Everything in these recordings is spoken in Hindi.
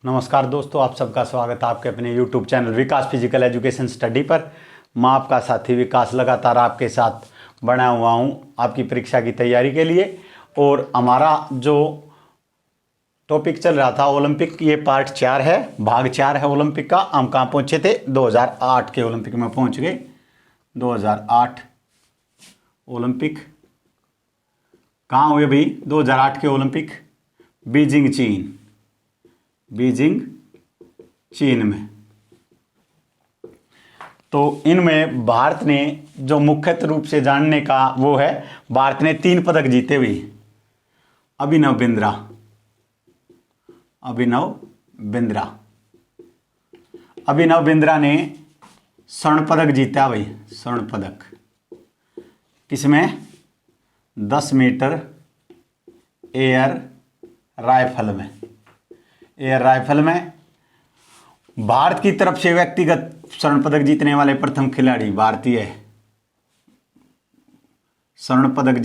नमस्कार दोस्तों, आप सबका स्वागत है आपके अपने YouTube चैनल विकास फिजिकल एजुकेशन स्टडी पर। मैं आपका साथी विकास लगातार आपके साथ बना हुआ हूं आपकी परीक्षा की तैयारी के लिए। और हमारा जो टॉपिक चल रहा था ओलंपिक, ये पार्ट 4 है, भाग 4 है ओलंपिक का। हम कहाँ पहुँचे थे? 2008 के ओलंपिक में पहुँच गए। 2008 ओलंपिक कहाँ हुए भाई? 2008 के ओलंपिक बीजिंग चीन में। तो इनमें भारत ने जो मुख्यतः रूप से जानने का वो है, भारत ने 3 पदक जीते हुए। अभिनव बिंद्रा ने स्वर्ण पदक जीता भाई। स्वर्ण पदक किसमें? 10 मीटर एयर राइफल में भारत की तरफ से व्यक्तिगत स्वर्ण पदक जीतने वाले प्रथम खिलाड़ी, भारतीय स्वर्ण पदक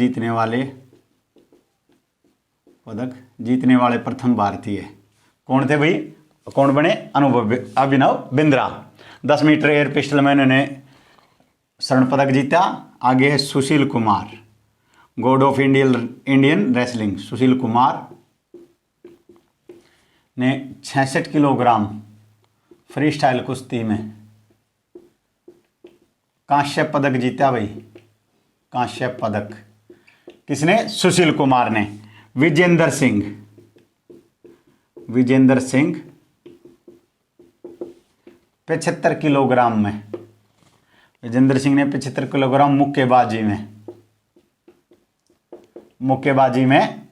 जीतने वाले प्रथम भारतीय कौन थे भाई? कौन बने? Abhinav Bindra. 10 metre air pistol में उन्होंने स्वर्ण पदक जीता। आगे है Sushil Kumar, god of Indian wrestling. Sushil Kumar ने 66 किलोग्राम फ्री स्टाइल कुश्ती में कांस्य पदक जीता भाई। कांस्य पदक किसने? सुशील कुमार ने। विजेंद्र सिंह 75 किलोग्राम में, विजेंद्र सिंह ने 75 किलोग्राम मुक्केबाजी में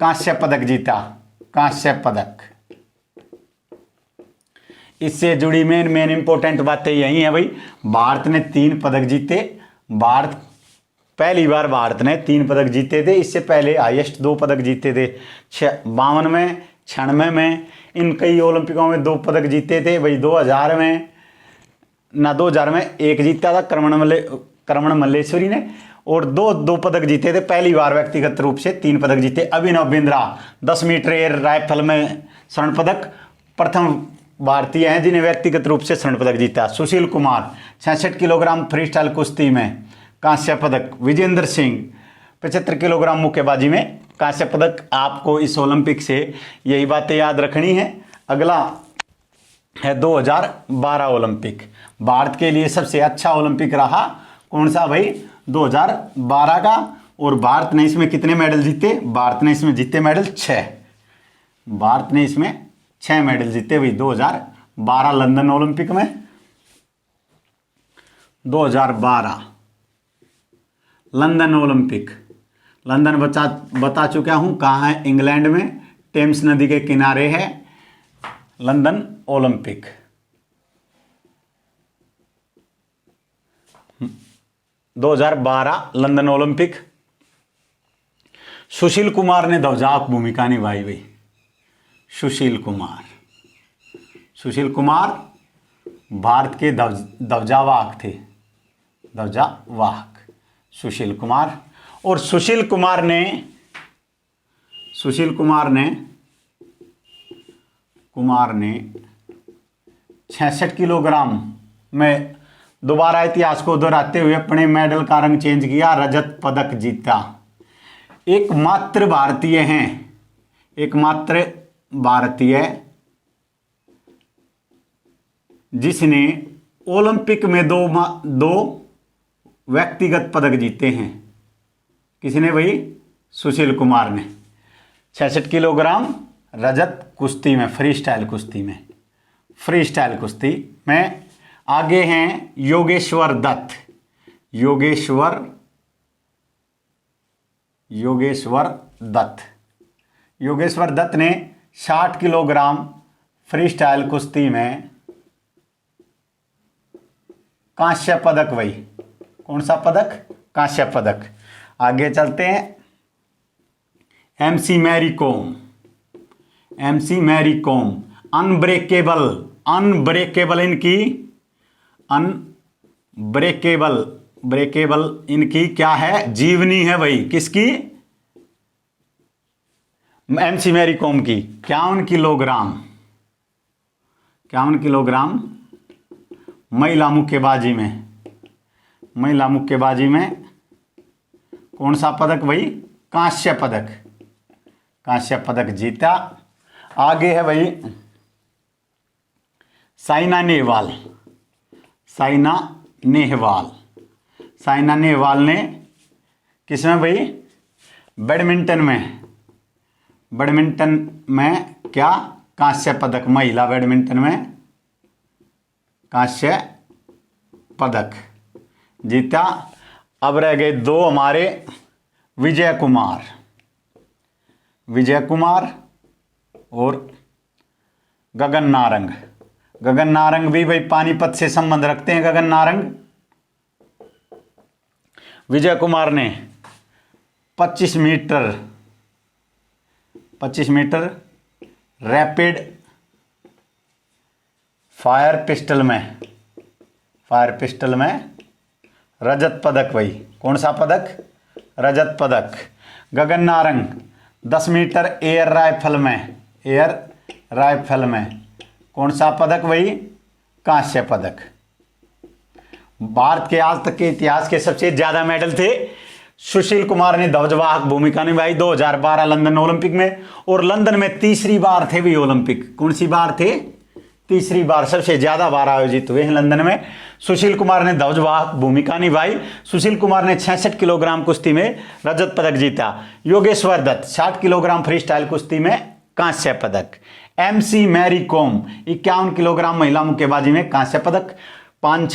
कांस्य पदक जीता। कांस्य पदक। इससे जुड़ी मेन इंपॉर्टेंट बातें यही है भाई। भारत ने 3 पदक जीते। पहली बार भारत ने 3 पदक जीते थे। इससे पहले हाईएस्ट 2 पदक जीते थे, 52 में, 96 में। इन कई ओलंपिकों में 2 पदक जीते थे भाई। 2000 में एक जीता था क्रमण मल्लेश्वरी ने, और दो पदक जीते थे। पहली बार व्यक्तिगत रूप से 3 पदक जीते। अभिनव बिंद्रा 10 मीटर एयर राइफल में स्वर्ण पदक, प्रथम भारतीय हैं जिन्हें व्यक्तिगत रूप से स्वर्ण पदक जीता। Sushil Kumar 66 kilogram freestyle कुश्ती में कांस्य पदक। विजेंद्र सिंह 75 किलोग्राम मुक्केबाजी में कांस्य पदक। आपको इस ओलंपिक से यही बातें याद रखनी है। अगला है 2012 ओलंपिक। भारत के लिए सबसे अच्छा ओलंपिक रहा कौन सा भाई? 2012 का। और भारत ने इसमें कितने मेडल जीते? भारत ने इसमें जीते मेडल 6। भारत ने इसमें 6 मेडल जीते भाई 2012 लंदन ओलंपिक में। 2012 लंदन ओलंपिक। लंदन बता चुका हूं कहाँ है? इंग्लैंड में, टेम्स नदी के किनारे है London Olympic. 2012 London Olympic. Sushil Kumar ने ध्वजाक भूमिका निभाई भाई। सुशील कुमार भारत के ध्वजावाहक थे। ध्वजावाहक सुशील कुमार। और सुशील कुमार ने 66 किलोग्राम में दोबारा इतिहास को दोहराते हुए अपने मेडल का रंग चेंज किया, रजत पदक जीता। एकमात्र भारतीय जिसने ओलंपिक में दो व्यक्तिगत पदक जीते हैं। किसने भाई? सुशील कुमार ने। 66 किलोग्राम रजत कुश्ती में, फ्री स्टाइल कुश्ती में। आगे हैं योगेश्वर दत्त ने 60 किलोग्राम फ्री स्टाइल कुश्ती में कांस्य पदक भाई। कौन सा पदक? कांस्य पदक। आगे चलते हैं। एमसी मैरी कॉम ब्रेकेबल इनकी क्या है? जीवनी है भाई। किसकी? एमसी मैरी कॉम की। 51 किलोग्राम 51 किलोग्राम महिला मुक्केबाजी में, महिला मुक्केबाजी में कौन सा पदक भाई? कांस्य पदक, कांस्य पदक जीता। आगे है भाई साइना नेहवाल, साइना नेहवाल, साइना नेहवाल ने किसमें भाई? बैडमिंटन में, बैडमिंटन में क्या? कांस्य पदक, महिला बैडमिंटन में कांस्य पदक जीता। अब रह गए दो हमारे, विजय कुमार, विजय कुमार और गगन नारंग। गगन नारंग भी भाई पानीपत से संबंध रखते हैं। गगन नारंग, विजय कुमार ने 25 metre, 25 metre rapid fire pistol में, फायर पिस्टल में रजत पदक भाई। कौन सा पदक? रजत पदक। Gagan Narang 10 metre air rifle में, एयर राइफल में कौन सा पदक भाई? कांस्य पदक। भारत के आज तक के इतिहास के सबसे ज्यादा मेडल थे। सुशील कुमार ने ध्वजवाहक भूमिका निभाई 2012 लंदन ओलंपिक में, और लंदन में तीसरी बार थे भी ओलंपिक। कौन सी बार थे? तीसरी बार, सबसे ज्यादा बार आयोजित हुए हैं लंदन में। सुशील कुमार ने ध्वजवाहक भूमिका निभाई। सुशील कुमार ने 66 किलोग्राम कुश्ती में रजत पदक जीता। Yogeshwar Dutt 60 kilogram freestyle कुश्ती में कांस्य पदक। MC मैरी कॉम 51 किलोग्राम महिला मुक्केबाजी में कांस्य पदक। पांच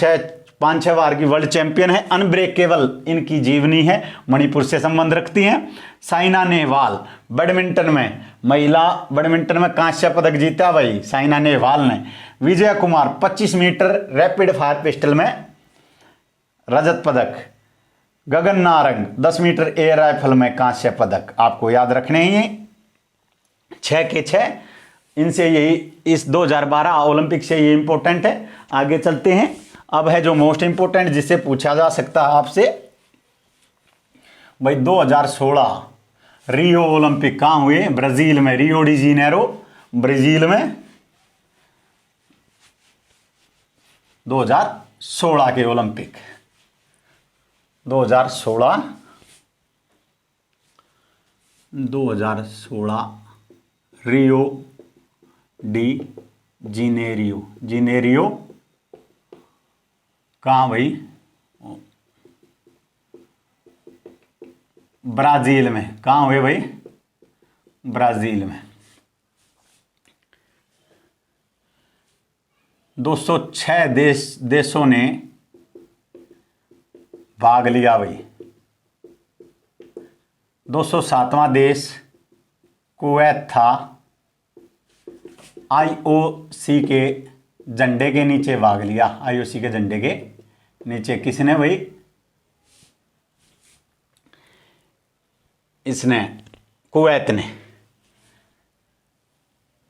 छह बार की वर्ल्ड चैंपियन है। अनब्रेकेबल इनकी जीवनी है, मणिपुर से संबंध रखती हैं। साइना नेहवाल बैडमिंटन में, महिला बैडमिंटन में कांस्य पदक जीता भाई साइना नेहवाल ने। Vijay Kumar 25 metre rapid fire pistol में रजत पदक। Gagan Narang 10 metre air rifle में कांस्य पदक। आपको याद रखने ही 6 के 6, इनसे यही इस 2012 ओलंपिक से ये इंपॉर्टेंट है। आगे चलते हैं। अब है जो मोस्ट इंपोर्टेंट, जिससे पूछा जा सकता है आपसे भाई 2016 रियो ओलंपिक कहां हुए? ब्राजील में, रियो डी जेनेरो ब्राजील में 2016 के ओलंपिक। 2016 रियो डी जेनेरियो कहाँ भाई? ब्राजील में। कहाँ हुए भाई? ब्राजील में। 206 देशों ने भाग लिया भाई। 207वां देश कुवैत था। IOC के झंडे के नीचे भाग लिया। IOC के झंडे के नीचे किसने भाई? इसने, कुवैत ने।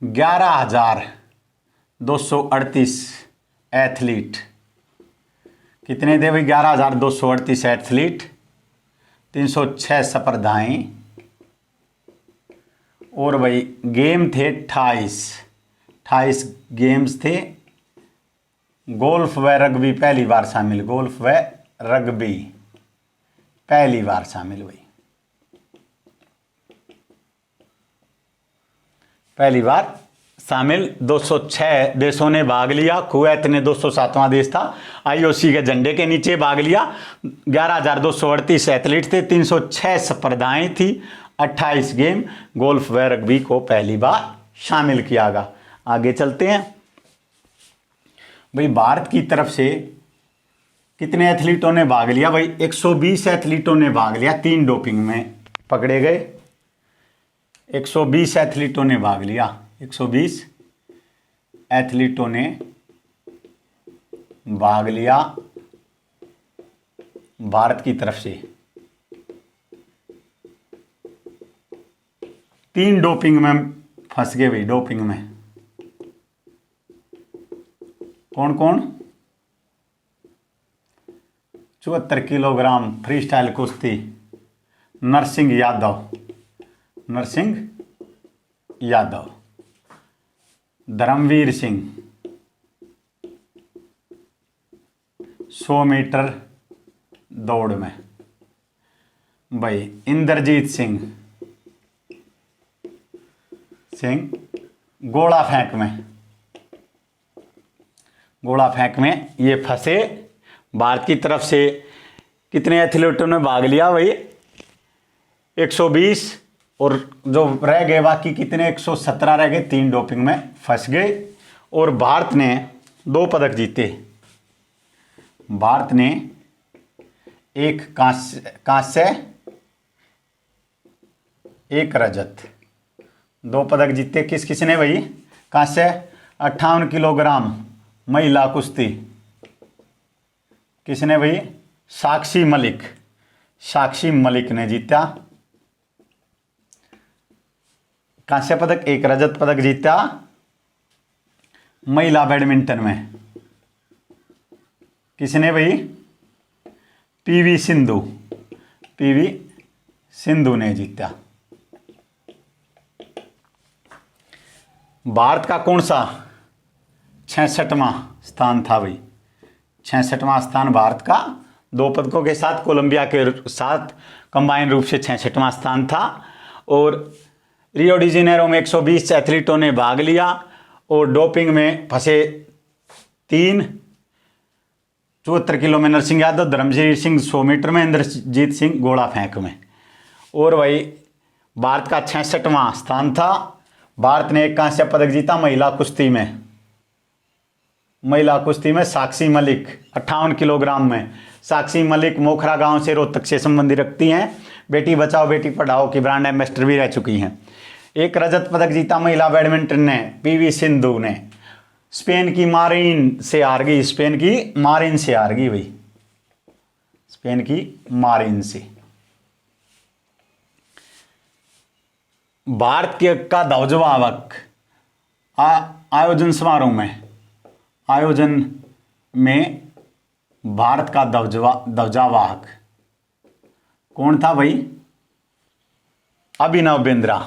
11,238 एथलीट। कितने थे भाई? 11,238 एथलीट, 306 स्पर्धाएं, और भाई गेम थे 28 गेम्स थे। गोल्फ व रग्बी पहली बार शामिल, गोल्फ व रग्बी पहली बार शामिल हुई, पहली बार शामिल। 206 देशों ने भाग लिया। कुवैत ने 207वां देश था, IOC के झंडे के नीचे भाग लिया। 11,238 एथलीट थे, 306 स्पर्धाएं थी, 28 गेम। गोल्फ व रग्बी को पहली बार शामिल किया गया। आगे चलते हैं भाई। भारत की तरफ से कितने एथलीटों ने भाग लिया भाई? 120 एथलीटों ने भाग लिया। 3 डोपिंग में पकड़े गए। 120 एथलीटों ने भाग लिया। 120 एथलीटों ने भाग लिया भारत की तरफ से। 3 डोपिंग में फंस गए भाई। डोपिंग में कौन कौन? 74 किलोग्राम फ्री स्टाइल कुश्ती नरसिंह यादव, धर्मवीर सिंह 100 मीटर दौड़ में। भाई इंद्रजीत सिंह गोला फेंक में ये फंसे। भारत की तरफ से कितने एथलीटों ने भाग लिया भाई? 120, और जो रह गए बाकी कितने, 117 रह गए, 3 डोपिंग में फंस गए। और भारत ने 2 पदक जीते। भारत ने 1 कांस्य 1 रजत, 2 पदक जीते। किस किसने भाई? कांस्य 58 किलोग्राम महिला कुश्ती, किसने भाई? साक्षी मलिक ने जीता कांस्य पदक। 1 रजत पदक जीता महिला बैडमिंटन में, किसने भाई? पीवी सिंधु ने जीता। भारत का कौन सा 66वां स्थान था भाई? 66वां स्थान भारत का, 2 पदकों के साथ, कोलंबिया के साथ कंबाइन रूप से 66वां स्थान था। और रियो डी जेनेरो में 120 एथलीटों ने भाग लिया और डोपिंग में फंसे 3, 74 किलो में नरसिंह यादव, धर्मवीर सिंह 100 मीटर में, इंद्रजीत सिंह गोला फेंक में। और भाई भारत का 66वां स्थान था। भारत ने 1 कांस्य पदक जीता महिला कुश्ती में साक्षी मलिक 58 किलोग्राम में। साक्षी मलिक मोखरा गांव से, रोहतक से संबंधी रखती हैं। बेटी बचाओ बेटी पढ़ाओ की ब्रांड एम्बेसडर भी रह चुकी हैं। 1 रजत पदक जीता महिला बैडमिंटन ने, पीवी सिंधु ने। स्पेन की मारिन से हार गई भाई, स्पेन की मारिन से। भारत के का ध्वजवाहक आयोजन में भारत का ध्वजवाहक कौन था भाई? अभिनव बिंद्रा।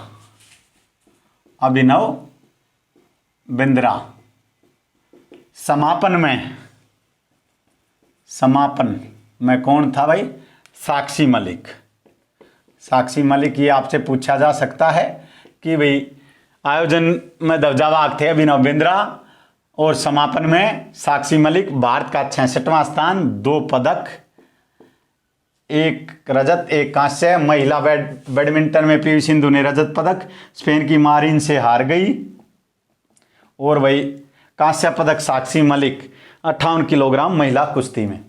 समापन में कौन था भाई? साक्षी मलिक। ये आपसे पूछा जा सकता है कि भाई आयोजन में ध्वजवाहक थे अभिनव बिंद्रा और समापन में साक्षी मलिक। भारत का 66वां स्थान, 2 पदक, 1 रजत 1 कांस्य। महिला बैडमिंटन में पीवी सिंधु ने रजत पदक, स्पेन की मारिन से हार गई। और भाई कांस्य पदक साक्षी मलिक 58 किलोग्राम महिला कुश्ती में।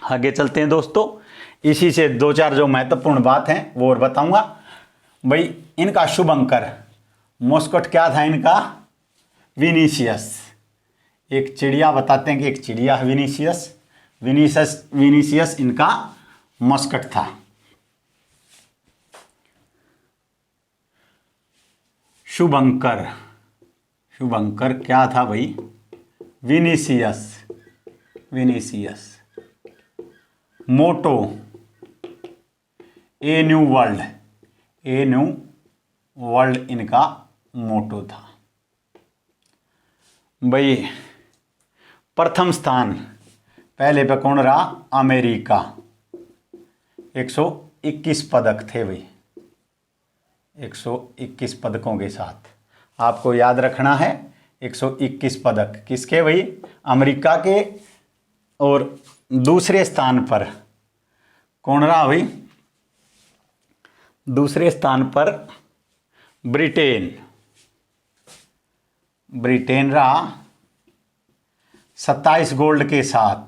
आगे चलते हैं दोस्तों, इसी से 2-4 जो महत्वपूर्ण बात हैं वो और बताऊंगा भाई। इनका शुभ अंकर मॉस्कट क्या था इनका? विनीसियस। एक चिड़िया बताते हैं कि एक चिड़िया है विनीसियस इनका मॉस्कट था। शुभ अंकर क्या था भाई? Vinicius. Motto a new world इनका मोटो था भाई। प्रथम स्थान पहले पे कौन रहा? अमेरिका, 121 पदक थे भाई, 121 पदकों के साथ। आपको याद रखना है 121 पदक किसके भाई? अमेरिका के। और दूसरे स्थान पर कौन रहा भाई? दूसरे स्थान पर ब्रिटेन रहा 27 गोल्ड के साथ,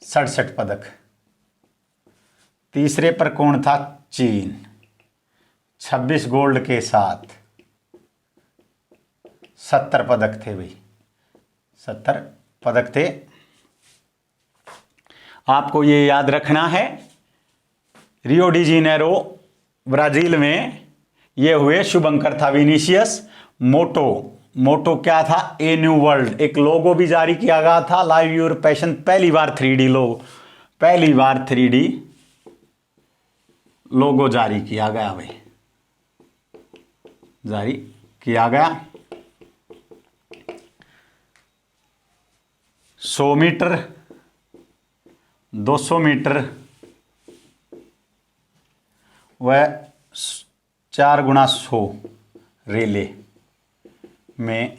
67 पदक। तीसरे पर कौन था? चीन, 26 गोल्ड के साथ 70 पदक थे भाई, 70 पदक थे। आपको ये याद रखना है रियो डी जेनेरो ब्राजील में ये हुए। शुभ अंकर था विनीसियस। मोटो क्या था? ए न्यू वर्ल्ड। एक लोगो भी जारी किया गया था, लाइव योर पैशन। पहली बार 3D लोगो जारी किया गया भाई, 100 मीटर, 200 मीटर व 4x100 रिले में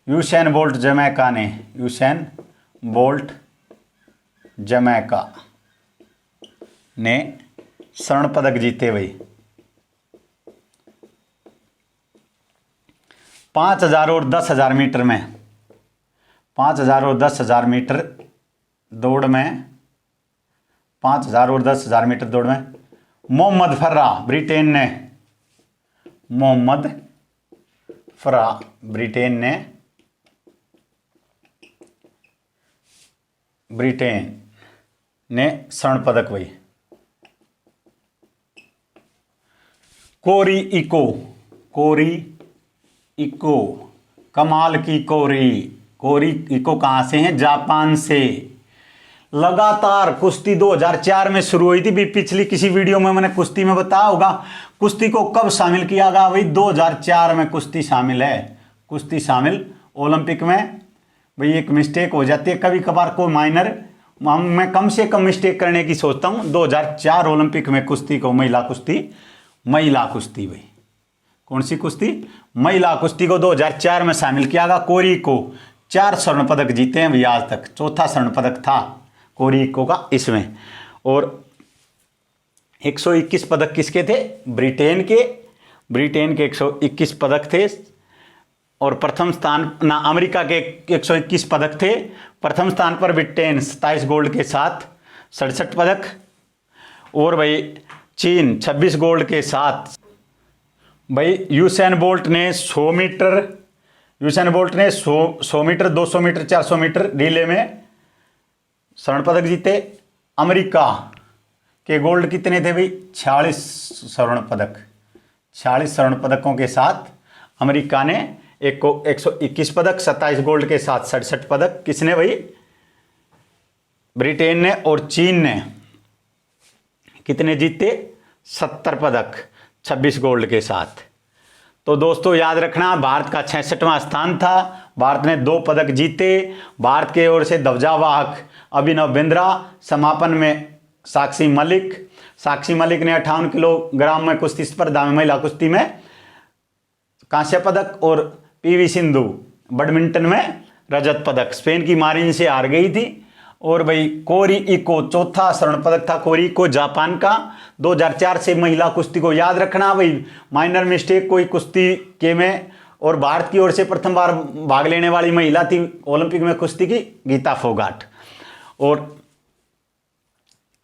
यूसैन बोल्ट जमैका ने, यूसैन बोल्ट जमैका ने स्वर्ण पदक जीते भाई। 5000 और 10,000 मीटर में, 5000 और 10,000 मीटर दौड़ में, 5000 और 10,000 मीटर दौड़ में मोहम्मद फर्रा ब्रिटेन ने, मोहम्मद फर्रा ब्रिटेन ने स्वर्ण पदक भाई। कोरी इको कमाल की कोरी इको कहां से हैं? जापान से। लगातार कुश्ती 2004 में शुरू हुई थी भी, पिछली किसी वीडियो में मैंने कुश्ती में बताया होगा। कुश्ती को कब शामिल किया गया भाई? 2004 में कुश्ती शामिल है। कुश्ती शामिल ओलंपिक में भाई। एक मिस्टेक हो जाती है कभी कभार, कोई माइनर, मैं कम से कम मिस्टेक करने की सोचता हूं। 2004 ओलंपिक में कुश्ती को, महिला कुश्ती भाई। कौन सी कुश्ती? महिला कुश्ती को 2004 में शामिल किया गया। कोरी को 4 स्वर्ण पदक जीते हैं भाई आज तक। चौथा स्वर्ण पदक था कोरी को का इसमें। और 121 पदक किसके थे? ब्रिटेन के 121 पदक थे। और प्रथम स्थान ना, अमेरिका के 121 पदक थे। प्रथम स्थान पर ब्रिटेन 27 गोल्ड के साथ 67 पदक। और भाई चीन 26 गोल्ड के साथ। भाई यूसैन बोल्ट ने 100 metre, 100 metre, 200 metre, 400 metre relay में स्वर्ण पदक जीते। अमेरिका के गोल्ड कितने थे भाई? 46 स्वर्ण पदक। 46 स्वर्ण पदकों के साथ अमेरिका ने 121 पदक, 27 गोल्ड के साथ 67 पदक किसने भाई? ब्रिटेन ने। और चीन ने कितने जीते? 70 पदक 26 गोल्ड के साथ। तो दोस्तों याद रखना, भारत का 66वां स्थान था। भारत ने 2 पदक जीते। भारत के ओर से ध्वजावाहक अभिनव बिंद्रा, समापन में साक्षी मलिक ने 58 किलोग्राम में कुश्ती स्पर्धा में महिला कुश्ती में कांस्य पदक। और पीवी सिंधु बैडमिंटन में रजत पदक। स्पेन की मारिन से हार गई थी। और भाई कोरी इको चौथा स्वर्ण पदक था। कोरी इको जापान का। 2004 से महिला कुश्ती को याद रखना भाई, माइनर मिस्टेक कोई कुश्ती के में। और भारत की ओर से प्रथम बार भाग लेने वाली महिला थी ओलंपिक में कुश्ती की, गीता फोगाट। और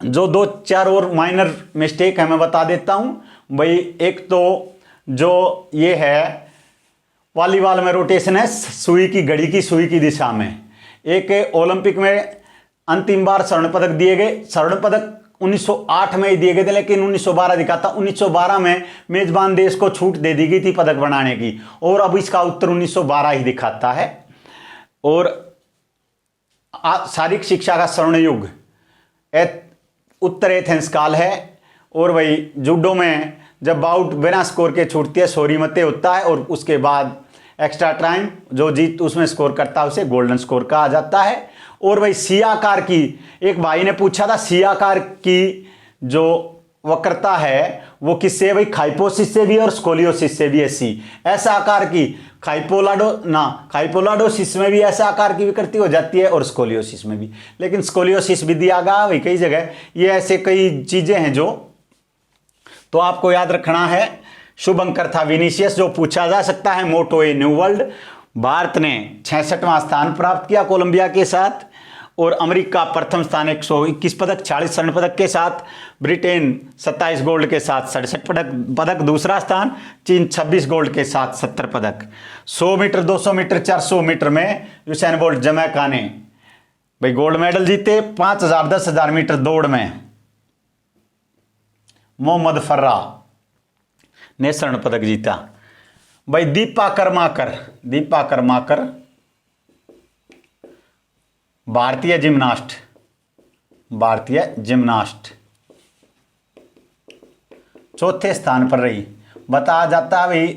जो 2-4 और माइनर मिस्टेक है मैं बता देता हूं भाई। एक तो जो ये है वॉलीबॉल में रोटेशन है सुई की, घड़ी की सुई की दिशा में। एक ओलंपिक में अंतिम बार स्वर्ण पदक दिए गए। स्वर्ण पदक 1908 में ही दिए गए थे, लेकिन 1912 दिखा था। 1912 में मेजबान देश को छूट दे दी गई थी पदक बनाने की। और अब इसका उत्तर 1912 ही दिखाता है। और शारीरिक शिक्षा का स्वर्ण युग उत्तर एथेंस काल है। और वही जूडो में जब बाउट बिना स्कोर के छूटती है सोरी मते होता है। और उसके बाद एक्स्ट्रा टाइम जो जीत उसमें स्कोर करता है उसे गोल्डन स्कोर कहा जाता है। और भाई सी आकार की, एक भाई ने पूछा था सी आकार की जो वक्रता है वो किससे है भाई? खाइपोसिस से भी और स्कोलियोसिस से भी है। सी ऐसा आकार की खाइपोलाडोसिस में भी ऐसा आकार की विकृति हो जाती है और स्कोलियोसिस में भी। लेकिन स्कोलियोसिस भी दिया गया भाई कई जगह। ये ऐसे कई चीजें हैं जो तो आपको याद रखना है। शुभंकर था विनीशियस जो पूछा जा सकता है। मोटो ए न्यू वर्ल्ड। भारत ने 66वां स्थान प्राप्त किया कोलंबिया के साथ। और अमेरिका प्रथम स्थान 121 पदक 40 स्वर्ण पदक के साथ। ब्रिटेन 27 गोल्ड के साथ 67 पदक दूसरा स्थान। चीन 26 गोल्ड के साथ 70 पदक। 100 मीटर, 200 मीटर, 400 मीटर में यूसैन बोल्ट जमैका ने भाई गोल्ड मेडल जीते। 5000, 10,000 मीटर दौड़ में मोहम्मद फर्रा ने स्वर्ण पदक जीता। भाई दीपा कर्माकर भारतीय जिम्नास्ट चौथे स्थान पर रही। बताया जाता है भाई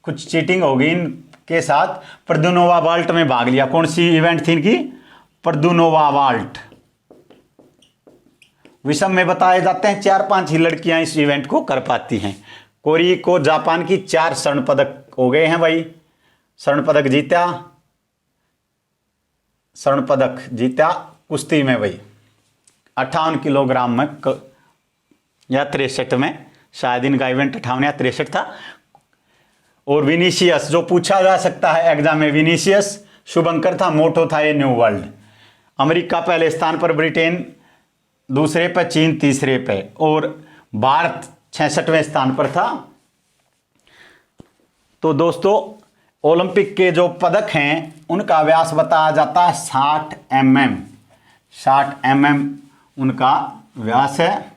कुछ चीटिंग हो गई इनके साथ। प्रदुनोवा बाल्ट में भाग लिया। कौन सी इवेंट थी इनकी? पर्दुनोवा वाल्ट। विषम में बताए जाते हैं 4-5 ही लड़कियां इस इवेंट को कर पाती हैं। कोरी को जापान की 4 स्वर्ण पदक हो गए हैं भाई, स्वर्ण पदक जीता कुश्ती में भाई 58 किलोग्राम में या 63 में, शायद इनका इवेंट 58 या 63 था। और विनीशियस जो पूछा जा सकता है एग्जाम में, विनीशियस शुभंकर था, मोटो था ये न्यू वर्ल्ड। अमेरिका पहले स्थान पर, ब्रिटेन दूसरे पर, चीन तीसरे पे और भारत 66वें स्थान पर था। तो दोस्तों ओलंपिक के जो पदक हैं उनका व्यास बताया जाता है 60 mm, 60 mm उनका व्यास है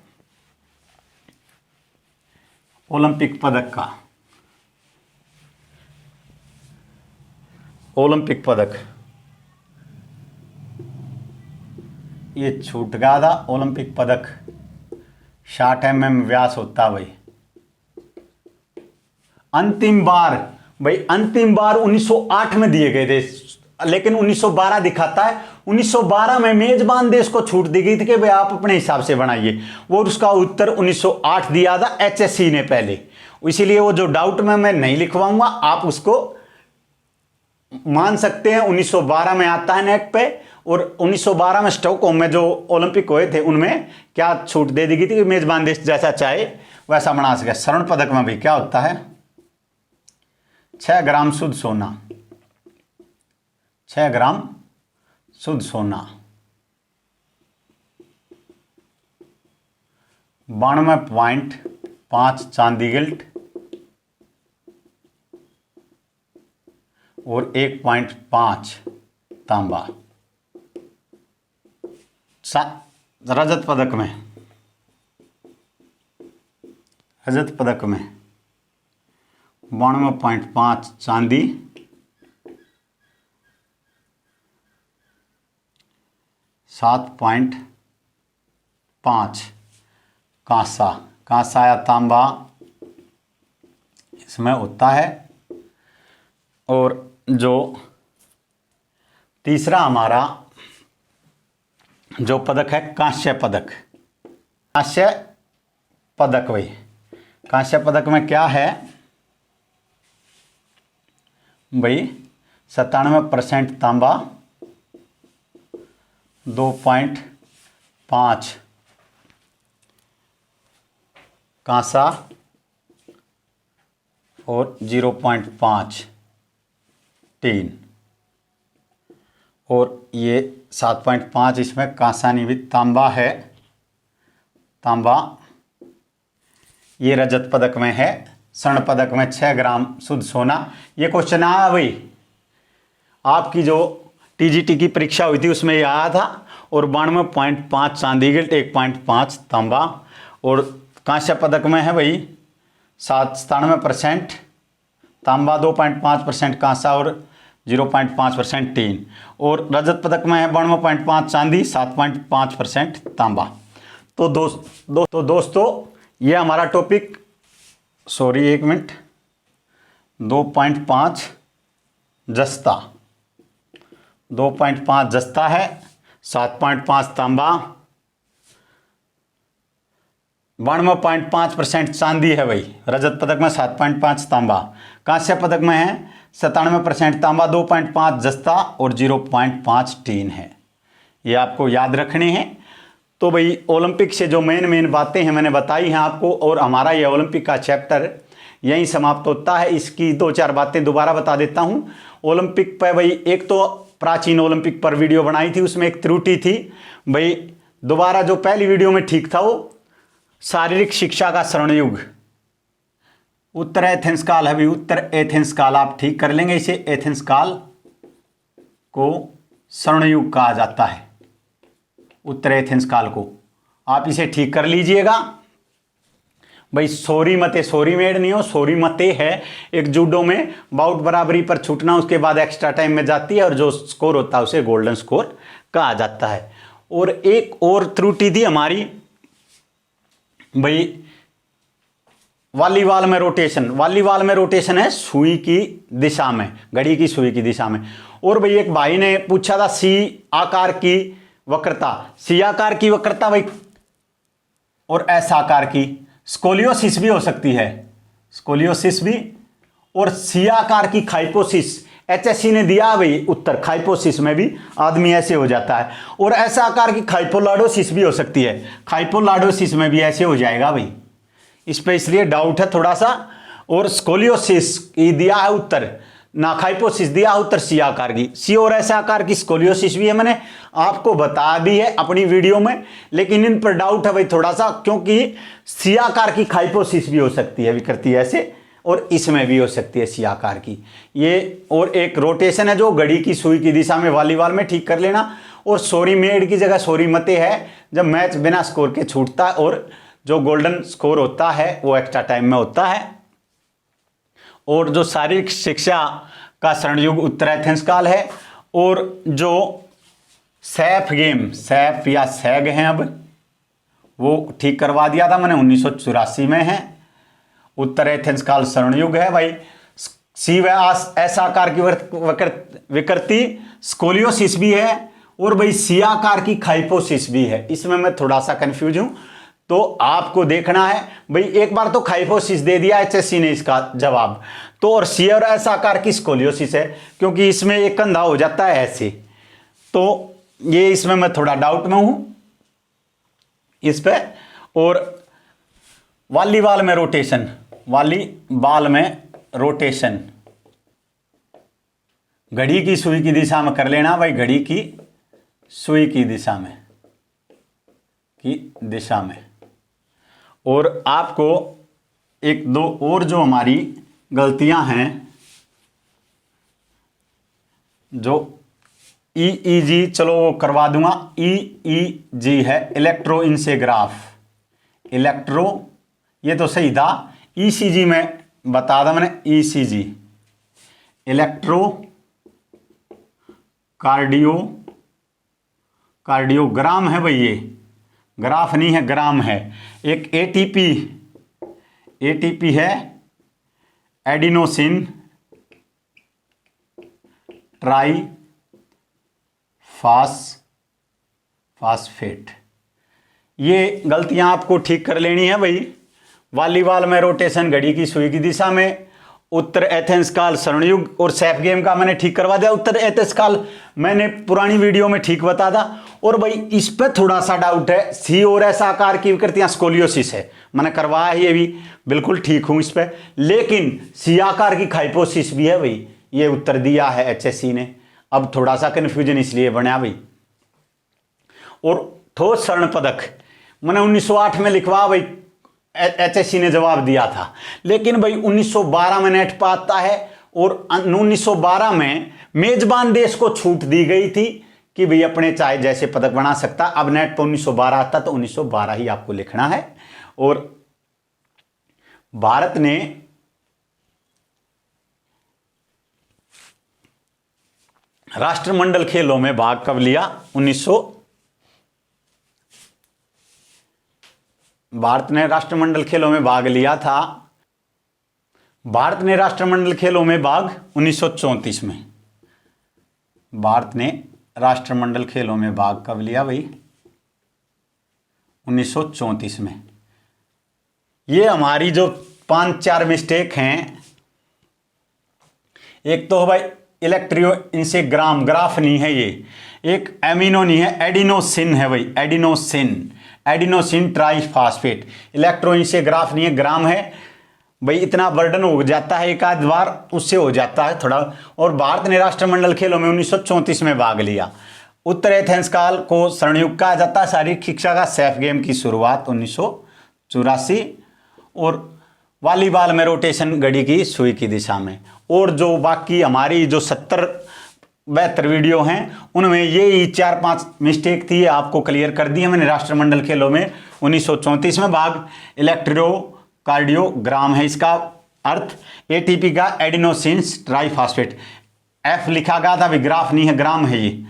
ओलंपिक पदक का। ओलंपिक पदक ये छूट गया था, ओलंपिक पदक 60 mm व्यास होता है भाई। अंतिम बार 1908 में दिए गए थे, लेकिन 1912 दिखाता है। 1912 में मेजबान देश को छूट दी गई थी कि भाई आप अपने हिसाब से बनाइए, वो उसका उत्तर 1908 दिया था एचएससी ने पहले। इसीलिए वो जो डाउट में मैं नहीं लिखवाऊंगा, आप उसको मान सकते हैं। 1912 में आता है नेट पे, और 1912 में स्टॉकहोम में जो ओलंपिक हुए थे उनमें क्या छूट दे दी गई थी कि मेजबान देश जैसा चाहे वैसा बना सके। स्वर्ण पदक में भी क्या होता है 6 ग्राम शुद्ध सोना, 6 ग्राम शुद्ध सोना, 92.5 चांदी गिल्ट और 1.5 तांबा। रजत पदक में 92.5 चांदी, 7.5 कांसा या तांबा इसमें होता है। और जो तीसरा हमारा जो पदक है कांस्य पदक भाई, कांस्य पदक में क्या है भाई 97% तांबा, 2.5 कांसा और 0.5 टीन। और ये 7.5 इसमें कांसा नहीं भी तांबा है, तांबा ये रजत पदक में है। स्वर्ण पदक में 6 ग्राम शुद्ध सोना। ये क्वेश्चन आया भाई, आपकी जो टीजीटी की परीक्षा हुई थी उसमें ये आया था। और 92.5 चांदी गिल्ट, 1.5 तांबा। और कांस्य पदक में है भाई 97% तांबा, 2.5% कांसा और 0.5% टीन। और रजत पदक में है 92.5 चांदी, 7.5% तांबा। तो दोस्तों ये हमारा टॉपिक, सॉरी एक मिनट, 2.5 जस्ता, 2.5 जस्ता है, 7.5 तांबा, 92.5% चांदी है भाई। रजत पदक में 7.5 तांबा, कांस्य पदक में है 97% तांबा, 2.5 जस्ता और 0.5 टीन है। ये आपको याद रखने हैं। तो भाई ओलंपिक से जो मेन बातें हैं मैंने बताई हैं आपको, और हमारा ये ओलंपिक का चैप्टर यहीं समाप्त होता है। इसकी 2-4 बातें दोबारा बता देता हूँ। ओलंपिक पर भाई एक तो प्राचीन ओलंपिक पर वीडियो बनाई थी, उसमें एक त्रुटि थी भाई। दोबारा जो पहली वीडियो में ठीक था वो शारीरिक शिक्षा का स्वर्ण युग, उत्तर एथेंस काल है भाई, उत्तर एथेंस काल आप ठीक कर लेंगे। इसे एथेंस काल को स्वर्ण युग कहा जाता है, उत्तर एथेंस काल को आप इसे ठीक कर लीजिएगा भाई। सोरी मेड नहीं हो, सोरी मते है एक जूडो में बाउट बराबरी पर छूटना, उसके बाद एक्स्ट्रा टाइम में जाती है और जो स्कोर होता है उसे गोल्डन स्कोर कहा जाता है। और एक और त्रुटि थी हमारी भाई, वॉलीबॉल में रोटेशन, वॉलीबॉल में रोटेशन है सुई की दिशा में, घड़ी की सुई की दिशा में। और भाई एक भाई ने पूछा था सी आकार की वक्रता, सी आकार की वक्रता भाई और एस आकार की, स्कोलियोसिस भी हो सकती है, स्कोलियोसिस भी, और सी आकार की खाइपोसिस, एचएससी ने दिया भाई उत्तर, खाइपोसिस में भी आदमी ऐसे हो जाता है। और ऐसा आकार की खाइपोलाडोसिस भी हो सकती है, खाइपोलाडोसिस में भी ऐसे हो जाएगा भाई, इस पे इसलिए डाउट है थोड़ा सा। और स्कोलियोसिस दिया है उत्तर, ना खाइपोसिस दिया है उत्तर सी आकार की, सी और ऐसा आकार की स्कोलियोसिस भी है, मैंने आपको बताया भी है अपनी वीडियो में, लेकिन इन पर डाउट है भाई थोड़ा सा, क्योंकि सी आकार की खाइपोसिस भी हो सकती है विकृति ऐसे, और इसमें भी हो सकती है सी आकार की ये। और एक रोटेशन है जो घड़ी की सुई की दिशा में, वॉलीबॉल में ठीक कर लेना। और सॉरी मेड की जगह सॉरी मते है जब मैच बिना स्कोर के छूटता है, और जो गोल्डन स्कोर होता है वो एक्स्ट्रा टाइम में होता है। और जो शारीरिक शिक्षा का स्वर्णयुग उत्तर एथेंस काल है। और जो सैफ गेम, सैफ या सैग हैं अब, वो ठीक करवा दिया था मैंने 1984 में है, उत्तर एथेंस काल स्वर्णयुग है भाई। सी व एस आकार की विकृति स्कोलियोसिस भी है, और भाई सी आकार की खाइपोसिस भी है, इसमें मैं थोड़ा सा कंफ्यूज हूं, तो आपको देखना है भाई। एक बार तो खाइपोसिस दे दिया एचएससी ने इसका जवाब, तो और सी और एस आकार की स्कोलियोसिस है, क्योंकि इसमें एक कंधा हो जाता है ऐसे, तो ये इसमें मैं थोड़ा डाउट में हूं इस पे। और वॉलीबॉल में रोटेशन, वॉलीबॉल में रोटेशन घड़ी की सुई की दिशा में कर लेना भाई, घड़ी की सुई की दिशा में, और आपको एक दो और जो हमारी गलतियां हैं, जो ईईजी, चलो वो करवा दूंगा, ईईजी है इलेक्ट्रोइंसेग्राफ, इलेक्ट्रो, ये तो सही था, ईसीजी में बता दा मैंने, ईसीजी इलेक्ट्रो कार्डियोग्राम है भाई, ये ग्राफ नहीं है ग्राम है। एक एटीपी है एडिनोसिन ट्राइफॉस्फेट, ये गलतियां आपको ठीक कर लेनी है भाई। वॉलीबॉल में रोटेशन घड़ी की सुई की दिशा में, उत्तर एथेंस काल स्वर्णयुग, और सैफ गेम का मैंने ठीक करवा दिया, उत्तर एथेंस काल मैंने पुरानी वीडियो में ठीक बता था। और भाई इस पे थोड़ा सा डाउट है, सी और एस आकार की विकृतियां स्कोलियोसिस है, मैंने करवाया है ये भी, बिल्कुल ठीक हूं इस पे, लेकिन सी आकार की खाइपोसिस भी है भाई, ये उत्तर दिया है एचएससी ने, अब थोड़ा सा कंफ्यूजन इसलिए बना भाई। और ठोस स्वर्ण पदक मैंने 1908 में लिखवा भाई, एचएससी ने जवाब दिया था, लेकिन भाई 1912 में नेट पर आता है, और 1912 में मेजबान देश को छूट दी गई थी कि भाई अपने चाहे जैसे पदक बना सकता। अब नेट पर 1912 आता, तो 1912 ही आपको लिखना है। और भारत ने राष्ट्रमंडल खेलों में भाग कब लिया? भारत ने राष्ट्रमंडल खेलों में भाग लिया था, भारत ने राष्ट्रमंडल खेलों में भाग 1934 में, भारत ने राष्ट्रमंडल खेलों में भाग कब लिया भाई? 1934 में। ये हमारी जो 5-4 मिस्टेक हैं, एक तो भाई इलेक्ट्रोइंसेग्राम, ग्राफ नहीं है ये, एक एमिनो नहीं है, एडिनोसिन है भाई, एडिनोसिन ट्राइफॉस्फेट, इलेक्ट्रोइंसेग्राफ नहीं है, ग्राम है भाई। इतना बर्डन हो जाता है एक आध बार, उससे हो जाता है थोड़ा। और भारत ने राष्ट्रमंडल खेलों में 1934 में भाग लिया। उत्तर एथेंस काल को स्वर्णयुग कहा जाता है, शारीरिक शिक्षा का सैफ गेम की शुरुआत 1984, और वॉलीबॉल में रोटेशन घड़ी की सुई की दिशा में। और जो बाकी हमारी जो 70-72 वीडियो हैं, उनमें ये ही 4-5 मिस्टेक थी, आपको क्लियर कर दी है मैंने। राष्ट्रमंडल खेलों में 1934 में भाग, इलेक्ट्रोकार्डियोग्राम है इसका अर्थ, एटीपी का एडिनोसिन ट्राइफॉस्फेट, एफ लिखा गया था, विग्राफ नहीं है, ग्राम है ये,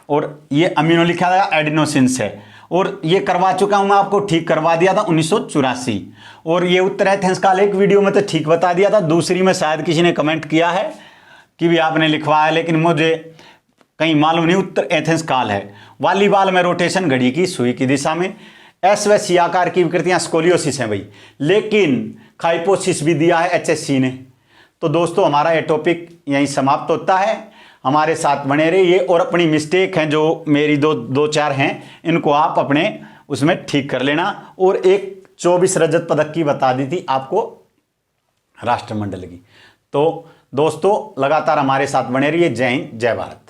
और ये अमीनो लिखा गया एडिनोसिन है। और ये करवा चुका हूं मैं आपको, ठीक करवा दिया था 1984। और ये उत्तर एथेंस काल एक वीडियो में तो ठीक बता दिया था, दूसरी में शायद किसी ने कमेंट किया है कि भी आपने लिखवाया, लेकिन मुझे कहीं मालूम नहीं, उत्तर एथेंस काल है। वॉलीबॉल में रोटेशन घड़ी की सुई की दिशा में। एस व सी आकार की विकृतियां स्कोलियोसिस हैं भाई, लेकिन खाइपोसिस भी दिया है एचएससी ने। तो दोस्तों हमारा ये टॉपिक यहीं समाप्त होता है, हमारे साथ बने रहिए और अपनी मिस्टेक हैं जो मेरी दो चार हैं, इनको आप अपने उसमें ठीक कर लेना। और एक 24 रजत पदक की बता दी थी आपको राष्ट्रमंडल की। तो दोस्तों लगातार हमारे साथ बने रहिए। जय हिंद, जय भारत।